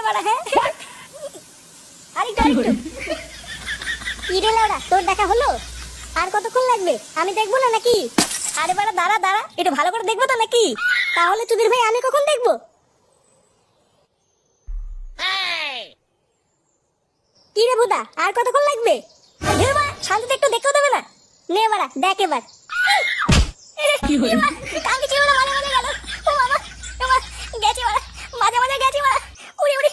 বাড়া হ্যাঁ আরে গাড়ি কি রে লাউড়া তোর দেখা হলো? আর কতক্ষণ লাগবে? আমি দেখবো না নাকি? আরে বাড়া দাঁড়া দাঁড়া, একটু ভালো করে দেখবো তো নাকি? তাহলে চুদির ভাই আমি কখন দেখবো? কি রে বুদা, আর কতক্ষণ লাগবে? শান্তিতে একটু দেখতেও দেবে না? নে বাড়া দেখ এবার। কালকে ছিল না মাঝে মাঝে গেল। ও বাবা গেছি বাড়া, মাঝে মাঝে গেছি বাড়া। উড়ি উড়ি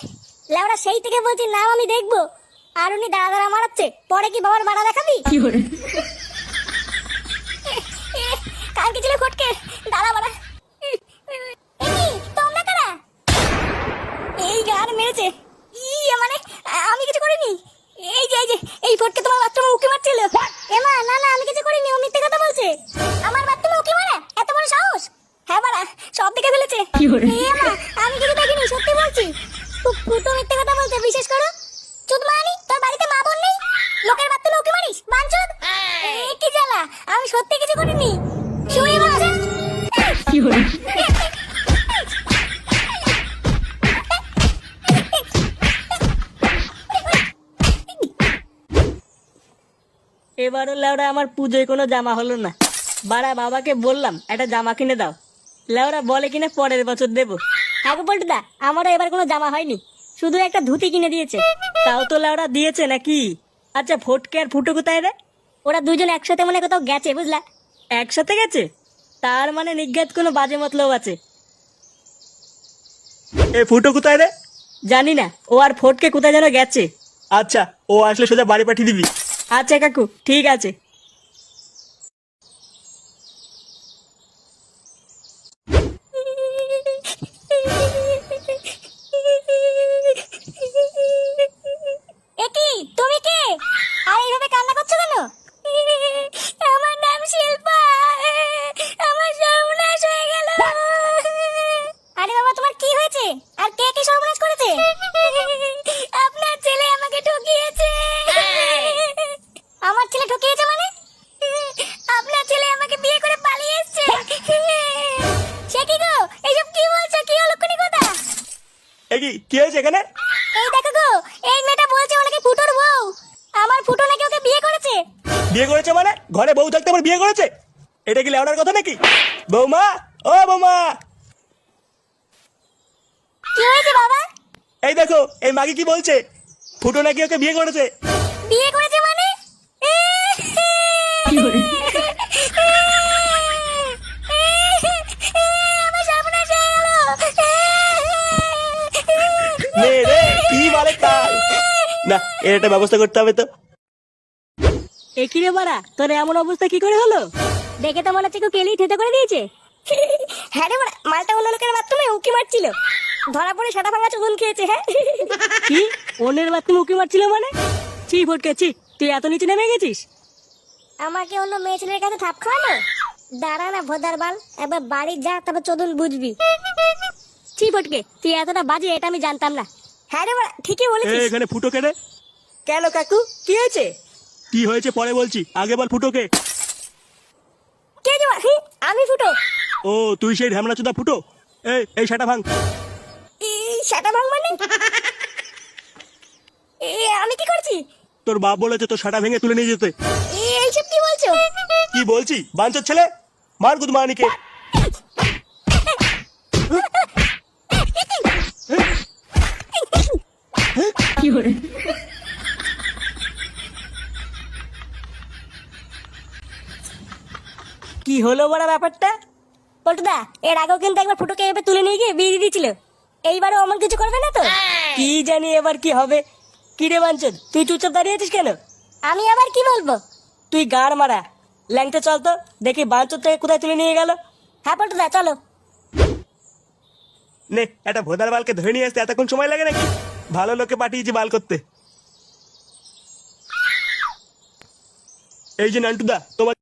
লেওড়া, সেই থেকে বলছি নাম আমি দেখবো, আর উনি দাঁড়া দাঁড়া মারাচ্ছে। পরে কি বাবার বাড়া দেখাবি? কালকে ছিল ফটকে দাঁড়া বাড়া। তোমরা কারা? এই গান মেরেছে। ইয়ে মানে আমি কিছু করিনি। এই যে এই ফটকে তোমার বাথরুমে উকি মারছিল। এমা না না, আমি কিছু করিনি, ও মিথ্যে কথা বলছে। আমার বাথরুমে উকি মারা এত বড় সাহস? হ্যাঁ বাড়া, সব দিকে ফেলেছে। এমা আমি কিছু দেখিনি, সত্যি বলছি। ফুটো মিথ্যে কথা বলছে, বিশেষ করো। চুদ মানি, তোর বাড়িতে মা বোন নেই? লোকের বাথরুমে উকি মারিস বাঞ্চোদ? কি জ্বালা, আমি সত্যি কিছু করিনি। শুয়ে বাজা কি হলো? এবারও লেওরা আমার পুজোয় কোনো জামা হলো না। বাড়া বাবাকে বললাম একটা জামা কিনে দাও, লেওরা বলে কিনা পরের বছর দেবো। আগে বলতে দা, আমারও এবার কোনো জামা হয়নি, শুধু একটা ধুতি কিনে দিয়েছে। তাও তো লেওরা দিয়েছে নাকি? আচ্ছা ফটকে আর ফুটো কোথায় রে? ওরা দুজন একসাথে মনে কোথাও গেছে বুঝলা। একসাথে গেছে? তার মানে নিজ্ঞাত কোনো বাজে মতলব আছে। এ ফুটো কোথায় রে? জানি না, ও আর ফটকে কোথায় যেন গেছে। আচ্ছা, ও আসলে সোজা বাড়ি পাঠিয়ে দিবি। আচ্ছা কাকু ঠিক আছে। একি তুমি কে? আর এইভাবে কান্না করছো কেন? আমার নাম শিল্পা, আমার সর্বনাশ হয়ে গেল। আরে বাবা, তোমার কি হয়েছে? আর কে কি সর্বনাশ করেছে? আপনার ছেলে আমাকে ঠকিয়েছে। আমার ছেলে ঠকিয়েছে মানে? আপনার ছেলে আমাকে বিয়ে করে পালিয়ে এসেছে। সে কি গো, এইসব কি বলছো? কি অলক্ষণী কথা? এ কি হয়েছে এখানে? এই দেখো গো, এই মেয়েটা বলছে ও নাকি ফুটোর বউ। আমার ফুটো নাকি ওকে বিয়ে করেছে। বিয়ে করেছে মানে? ঘরে বউ থাকতে আবার বিয়ে করেছে? এটা কি লেওড়ার কথা নাকি? বৌমা, ও বৌমা। কি হয়েছে বাবা? এই দেখো, এই মাগি কি বলছে, ফুটো নাকি ওকে বিয়ে করেছে। বিয়ে করেছে মানে? আমার সর্বনাশ হয়ে গেল। নে রে, কি বলে তাল। না, এর একটা ব্যবস্থা করতে হবে তো। এ কি রে বাড়া, তোর এমন অবস্থা কি করে হলো? দেখে তো মনে হচ্ছে কেউ কেলি থেতে করে দিয়েছে। হ্যাঁ রে বাড়া, মালটা অন্য লোকের বাথরুমে উকি মারছিল, ধরা পড়ে সেটা ভাঙা চুদন খেয়েছে। হ্যাঁ কি অন্যের বাথরুমে উকি মারছিল মানে? ছি ফটকে ছি, তুই এত নিচে নেমে গেছিস? আমাকে অন্য মেয়ে ছেলের কাছে থাপ খাওয়ানো? দাঁড়া না ভোদার বাল, একবার বাড়ি যা, তারপর চোদন বুঝবি। ছি ফটকে, তুই এতটা বাজে এটা আমি জানতাম না। হ্যাঁ রে বাড়া, ঠিকই বলেছিস। এখানে ফুটো কে রে? কেন কাকু, কি হয়েছে? কি হয়েছে পরে বলছি, আগে বল ফুটোকে। কে যে আমি ফুটো? ও তুই সেই ঢ্যামনা চোদা ফুটো? এই সেটা ভাঙ। সেটা ভাঙ মানে? আমি কি করছি? তোর বাপ বলেছে তোর সেটা ভেঙে তুলে নিয়ে যেতে। এইসব কি বলছো? কি বলছি বাঞ্চোর ছেলে, মার গুদমানিকে। কি করে? কি হলো বড় ব্যাপারটা? পল্টুদা, এর আগেও কিন্তু একবার ফুটোকে এভাবে তুলে নিয়ে গিয়ে বিয়ে দিয়ে দিয়েছিল। এইবারও অমন কিছু করবে না তো? কি জানি এবার কি হবে। কি রে বাঞ্চদ, তুই চুপচাপ দাঁড়িয়ে আছিস কেন? আমি আবার কি বলবো? তুই গাড় মারা ল্যাংটা, চল তো দেখি বাঞ্চদ থেকে কোথায় তুলে নিয়ে গেল। হ্যাঁ পল্টুদা চলো। নে, একটা ভোদার বালকে ধরে নিয়ে আসতে এতক্ষণ সময় লাগে নাকি? ভালো লোকে পাঠিয়েছি বাল করতে। এই যে নান্টুদা, তোমার